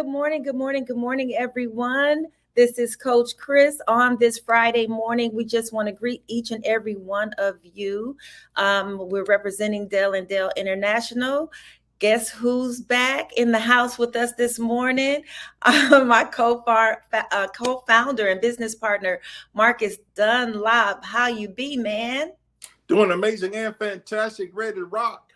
Good morning, good morning, good morning, everyone. This is Coach Chris on this Friday morning. We just want to greet each and every one of you. We're representing Dell and Dell International. Guess who's back in the house with us this morning? My co-founder and business partner, Marcus Dunlop. How you be, man? Doing amazing and fantastic, ready to rock.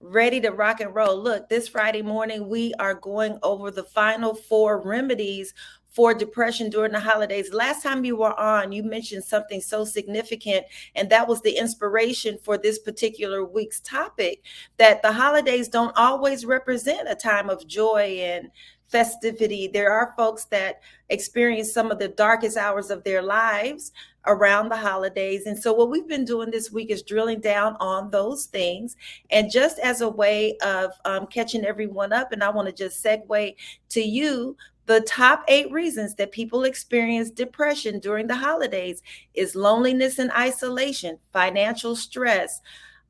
Ready to rock and roll. Look, this Friday morning, we are going over the final four remedies for depression during the holidays. Last time you were on, you mentioned something so significant, and that was the inspiration for this particular week's topic, that the holidays don't always represent a time of joy and festivity. There are folks that experience some of the darkest hours of their lives around the holidays. And so what we've been doing this week is drilling down on those things. And just as a way of catching everyone up, and I want to just segue to you, the top 8 reasons that people experience depression during the holidays is loneliness and isolation, financial stress,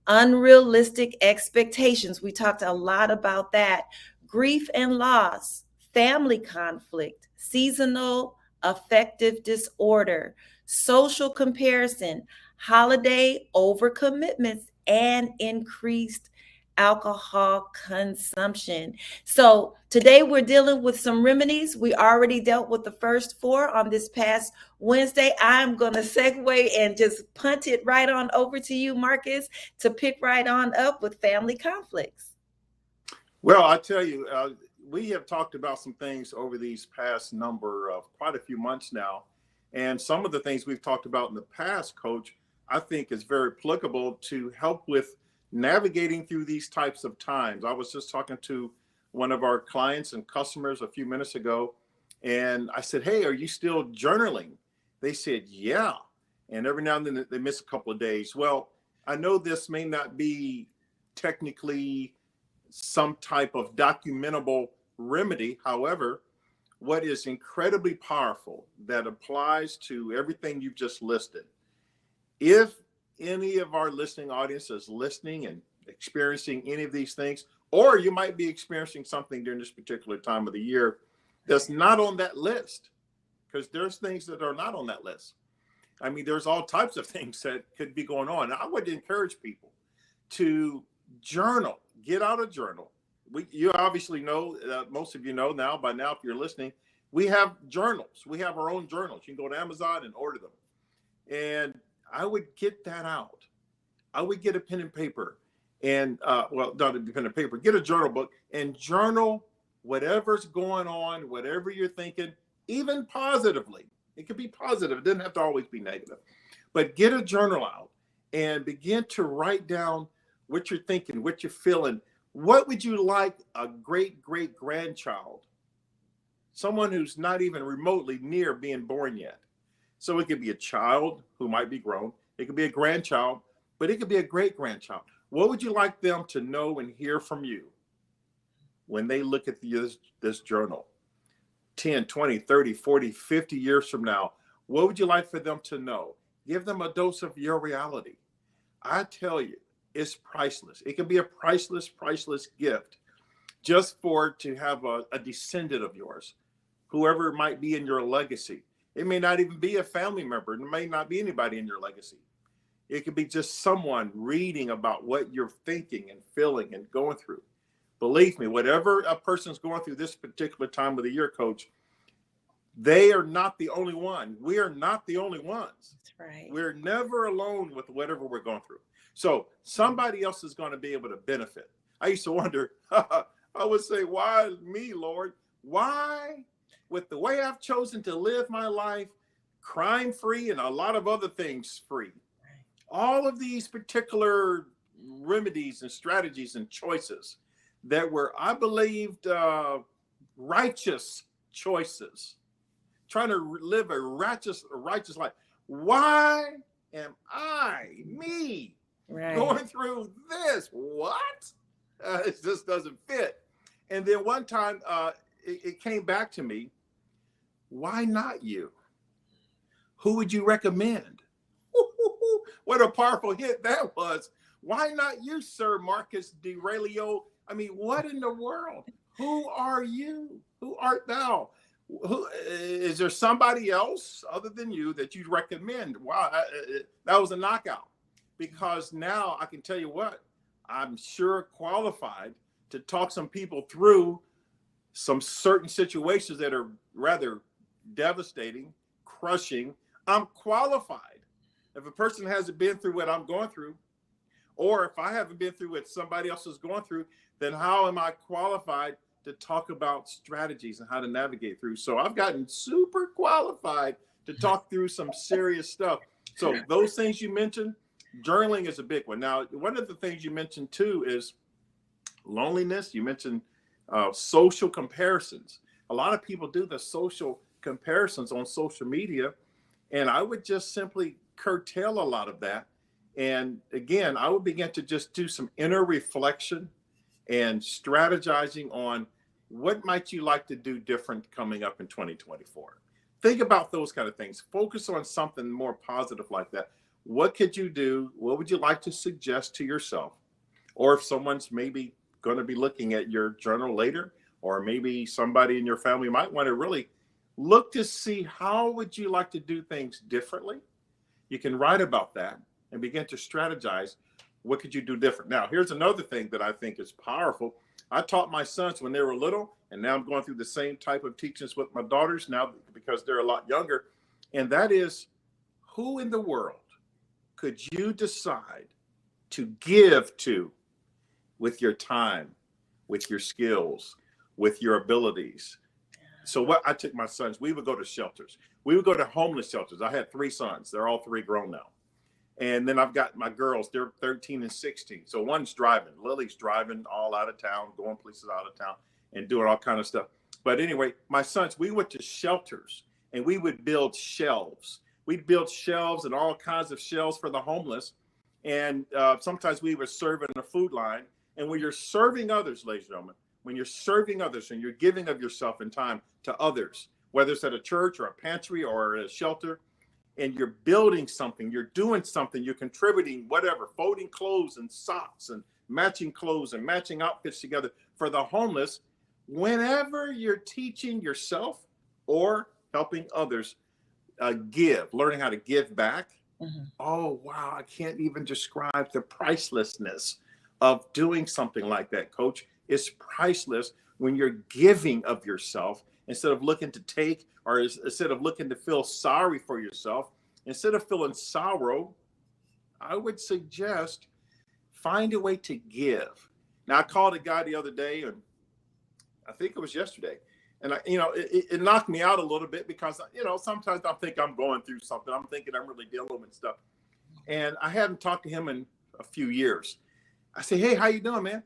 unrealistic expectations. We talked a lot about that. Grief and loss, family conflict, seasonal affective disorder, social comparison, holiday overcommitments, and increased alcohol consumption. So today we're dealing with some remedies. We already dealt with the first 4 on this past Wednesday. I'm going to segue and just punt it right on over to you, Marcus, to pick right on up with family conflicts. Well, I tell you, we have talked about some things over these past number of quite a few months now. And some of the things we've talked about in the past, Coach, I think is very applicable to help with navigating through these types of times. I was just talking to one of our clients and customers a few minutes ago, and I said, "Hey, are you still journaling?" They said, "Yeah." And every now and then they miss a couple of days. Well, I know this may not be technically some type of documentable remedy. However, what is incredibly powerful that applies to everything you've just listed, if any of our listening audience is listening and experiencing any of these things, or you might be experiencing something during this particular time of the year that's not on that list, because there's things that are not on that list. I mean, there's all types of things that could be going on. I would encourage people to journal, get out a journal. You obviously know, most of you know now, by now, if you're listening, we have journals. We have our own journals. You can go to Amazon and order them. And I would get that out. I would get a pen and paper and, well, not a pen and paper, get a journal book and journal whatever's going on, whatever you're thinking, even positively. It could be positive. It doesn't have to always be negative. But get a journal out and begin to write down what you're thinking, what you're feeling. What would you like a great-great-grandchild, someone who's not even remotely near being born yet? So it could be a child who might be grown. It could be a grandchild, but it could be a great-grandchild. What would you like them to know and hear from you when they look at this journal 10, 20, 30, 40, 50 years from now? What would you like for them to know? Give them a dose of your reality. I tell you, it's priceless. It can be a priceless gift just to have a descendant of yours, whoever might be in your legacy. It may not even be a family member. It may not be anybody in your legacy. It could be just someone reading about what you're thinking and feeling and going through. Believe me, whatever a person's going through this particular time of the year, Coach, they are not the only one. We are not the only ones. That's right. We're never alone with whatever we're going through. So somebody else is going to be able to benefit. I used to wonder, I would say, why me, Lord? Why, with the way I've chosen to live my life, crime-free and a lot of other things free, all of these particular remedies and strategies and choices that were, I believed, righteous choices, trying to live a righteous life. Why am me, going through this? What? It just doesn't fit. And then one time it came back to me. Why not you? Who would you recommend? What a powerful hit that was. Why not you, Sir Marcus D'Aurelio? I mean, what in the world? Who are you? Who art thou? Who is there somebody else other than you that you'd recommend? Wow, that was a knockout. Because now I can tell you what, I'm sure qualified to talk some people through some certain situations that are rather devastating, crushing. I'm qualified. If a person hasn't been through what I'm going through, or if I haven't been through what somebody else is going through, then how am I qualified to talk about strategies and how to navigate through? So I've gotten super qualified to talk through some serious stuff. So those things you mentioned, journaling is a big one. Now, one of the things you mentioned too is loneliness. You mentioned social comparisons. A lot of people do the social comparisons on social media, and I would just simply curtail a lot of that. And again, I would begin to just do some inner reflection and strategizing on what might you like to do different coming up in 2024. Think about those kind of things. Focus on something more positive like that. What could you do? What would you like to suggest to yourself? Or if someone's maybe going to be looking at your journal later, or maybe somebody in your family might want to really look to see how would you like to do things differently. You can write about that and begin to strategize. What could you do different? Now, here's another thing that I think is powerful. I taught my sons when they were little, and now I'm going through the same type of teachings with my daughters now because they're a lot younger. And that is, who in the world could you decide to give to with your time, with your skills, with your abilities? So what I took my sons, we would go to shelters. We would go to homeless shelters. I had 3 sons. They're all 3 grown now. And then I've got my girls, they're 13 and 16. So one's driving. Lily's driving all out of town, going places out of town and doing all kind of stuff. But anyway, my sons, we went to shelters and we would build shelves. We'd build shelves and all kinds of shelves for the homeless. And sometimes we were serving a food line. And when you're serving others, ladies and gentlemen, when you're serving others and you're giving of yourself and time to others, whether it's at a church or a pantry or a shelter, and you're building something, you're doing something, you're contributing, whatever, folding clothes and socks and matching clothes and matching outfits together for the homeless, whenever you're teaching yourself or helping others learning how to give back, oh, wow, I can't even describe the pricelessness of doing something like that, Coach. It's priceless when you're giving of yourself instead of looking to take, or instead of looking to feel sorry for yourself. Instead of feeling sorrow, I would suggest find a way to give. Now, I called a guy the other day, and I think it was yesterday, and it knocked me out a little bit because sometimes I think I'm going through something. I'm thinking I'm really dealing with stuff, and I hadn't talked to him in a few years. I said, "Hey, how you doing, man?"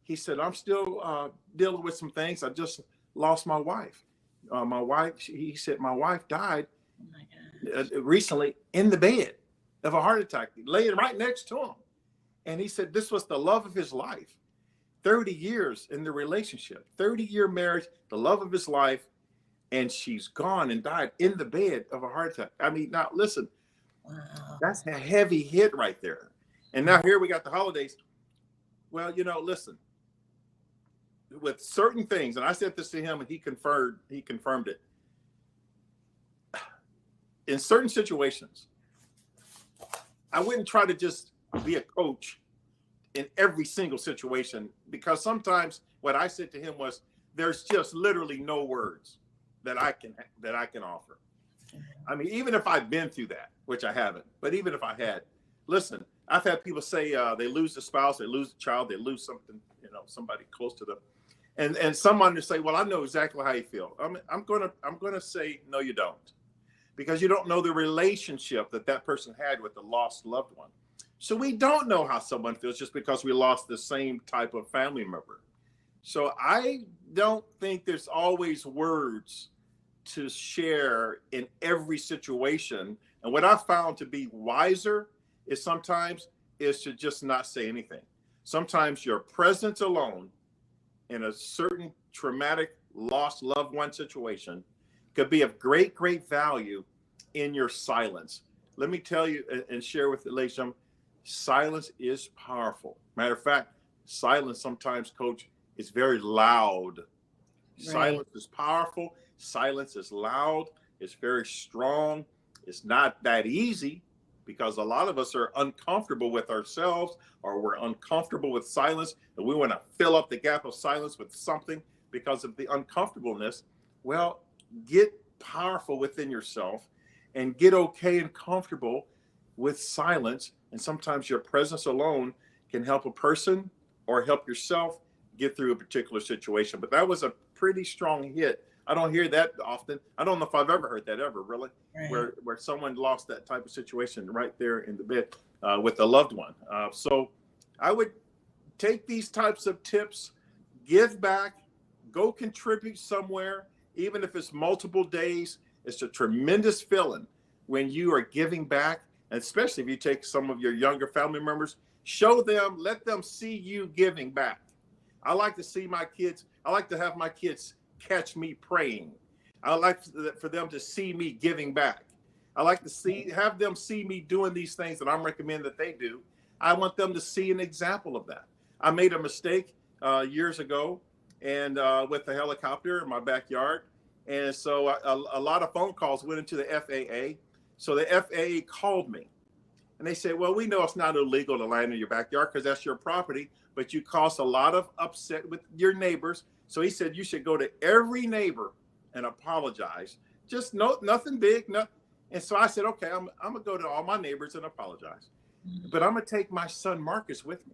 He said, "I'm still dealing with some things. I just lost my wife. He said, my wife died recently in the bed of a heart attack, laying right next to him. And he said, this was the love of his life. 30 years in the relationship, 30-year marriage, the love of his life. And she's gone and died in the bed of a heart attack. I mean, now listen, wow. That's a heavy hit right there. And now here we got the holidays. Well, listen, with certain things, and I said this to him and he confirmed it. In certain situations, I wouldn't try to just be a coach in every single situation, because sometimes what I said to him was, there's just literally no words that I can offer. I mean, even if I've been through that, which I haven't, but even if I had, listen, I've had people say they lose a spouse, they lose a child, they lose something, somebody close to them. And someone to say, well, I know exactly how you feel. I'm gonna say, no, you don't, because you don't know the relationship that person had with the lost loved one. So we don't know how someone feels just because we lost the same type of family member. So I don't think there's always words to share in every situation. And what I found to be wiser is sometimes is to just not say anything. Sometimes your presence alone in a certain traumatic lost loved one situation could be of great, great value in your silence. Let me tell you and share with the ladies, silence is powerful. Matter of fact, silence sometimes, Coach, is very loud. Right. Silence is powerful. Silence is loud. It's very strong. It's not that easy because a lot of us are uncomfortable with ourselves, or we're uncomfortable with silence, and we want to fill up the gap of silence with something because of the uncomfortableness. Well, get powerful within yourself and get okay and comfortable with silence. And sometimes your presence alone can help a person or help yourself get through a particular situation. But that was a pretty strong hit. I don't hear that often. I don't know if I've ever heard that ever, really, Right. where someone lost that type of situation right there in the bed with a loved one. So I would take these types of tips, give back, go contribute somewhere, even if it's multiple days. It's a tremendous feeling when you are giving back, and especially if you take some of your younger family members, show them, let them see you giving back. I like to see my kids, I like to have my kids catch me praying. I like for them to see me giving back. I like to have them see me doing these things that I'm recommending that they do. I want them to see an example of that. I made a mistake years ago and with the helicopter in my backyard. And so a lot of phone calls went into the FAA. So the FAA called me and they said, well, we know it's not illegal to land in your backyard because that's your property, but you caused a lot of upset with your neighbors. So he said, you should go to every neighbor and apologize. Just nothing big. And so I said, okay, I'm going to go to all my neighbors and apologize. But I'm going to take my son Marcus with me.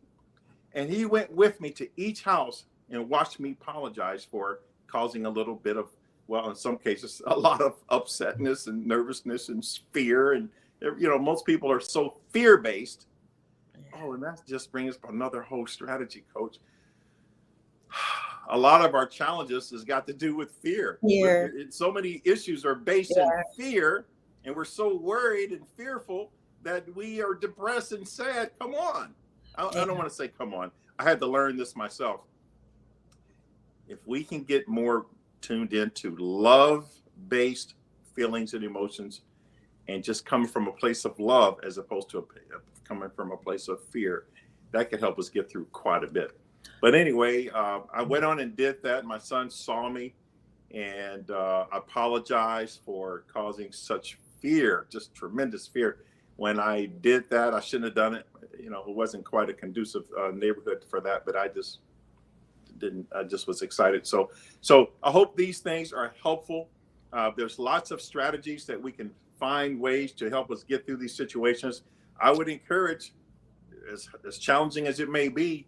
And he went with me to each house and watched me apologize for causing a little bit of, well, in some cases, a lot of upsetness and nervousness and fear. And, you know, most people are so fear-based. Oh, and that just brings up another whole strategy, Coach. A lot of our challenges has got to do with fear. Fear. So many issues are based in fear, and we're so worried and fearful that we are depressed and sad. Come on. I don't want to say come on. I had to learn this myself. If we can get more tuned into love-based feelings and emotions and just coming from a place of love as opposed to coming from a place of fear, that could help us get through quite a bit. But anyway, I went on and did that. My son saw me and apologized for causing such fear, just tremendous fear. When I did that, I shouldn't have done it. You know, it wasn't quite a conducive neighborhood for that, but I just was excited. So I hope these things are helpful. There's lots of strategies that we can find ways to help us get through these situations. I would encourage, as challenging as it may be,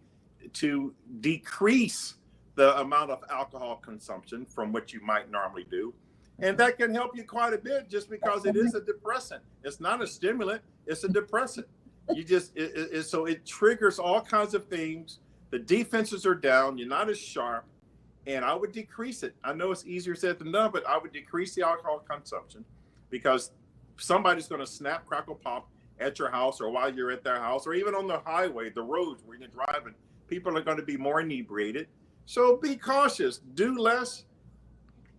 to decrease the amount of alcohol consumption from what you might normally do. And that can help you quite a bit just because it is a depressant. It's not a stimulant, it's a depressant. So it triggers all kinds of things. The defenses are down, you're not as sharp, and I would decrease it. I know it's easier said than done, but I would decrease the alcohol consumption because somebody's going to snap, crackle, pop at your house or while you're at their house or even on the highway, the roads where you're driving. People are going to be more inebriated. So be cautious, do less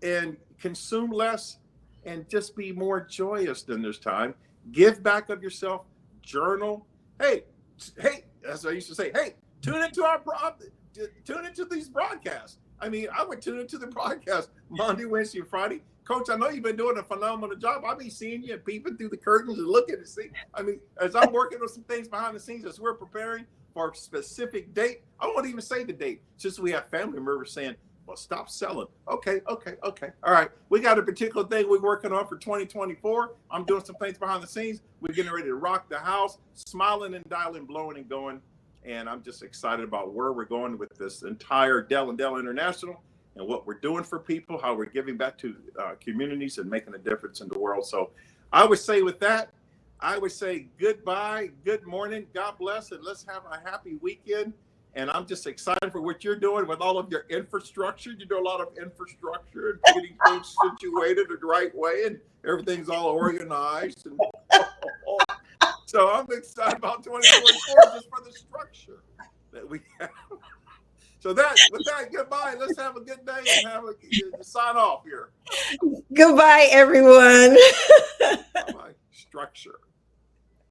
and consume less and just be more joyous than this time. Give back of yourself, journal. Hey, as I used to say, hey, tune into these broadcasts. I mean, I would tune into the broadcast Monday, Wednesday, and Friday. Coach, I know you've been doing a phenomenal job. I'll be seeing you and peeping through the curtains and looking to see. I mean, as I'm working on some things behind the scenes, as we're preparing for a specific date, I won't even say the date. Just we have family members saying, well, stop selling. Okay. All right. We got a particular thing we're working on for 2024. I'm doing some things behind the scenes. We're getting ready to rock the house, smiling and dialing, blowing and going. And I'm just excited about where we're going with this entire Dell & Dell International and what we're doing for people, how we're giving back to communities and making a difference in the world. So I would say with that, I would say goodbye, good morning, God bless, and let's have a happy weekend. And I'm just excited for what you're doing with all of your infrastructure. You do a lot of infrastructure and getting things situated the right way, and everything's all organized. And so I'm excited about 2024 just for the structure that we have. So with that, goodbye. Let's have a good day and sign off here. Goodbye, everyone.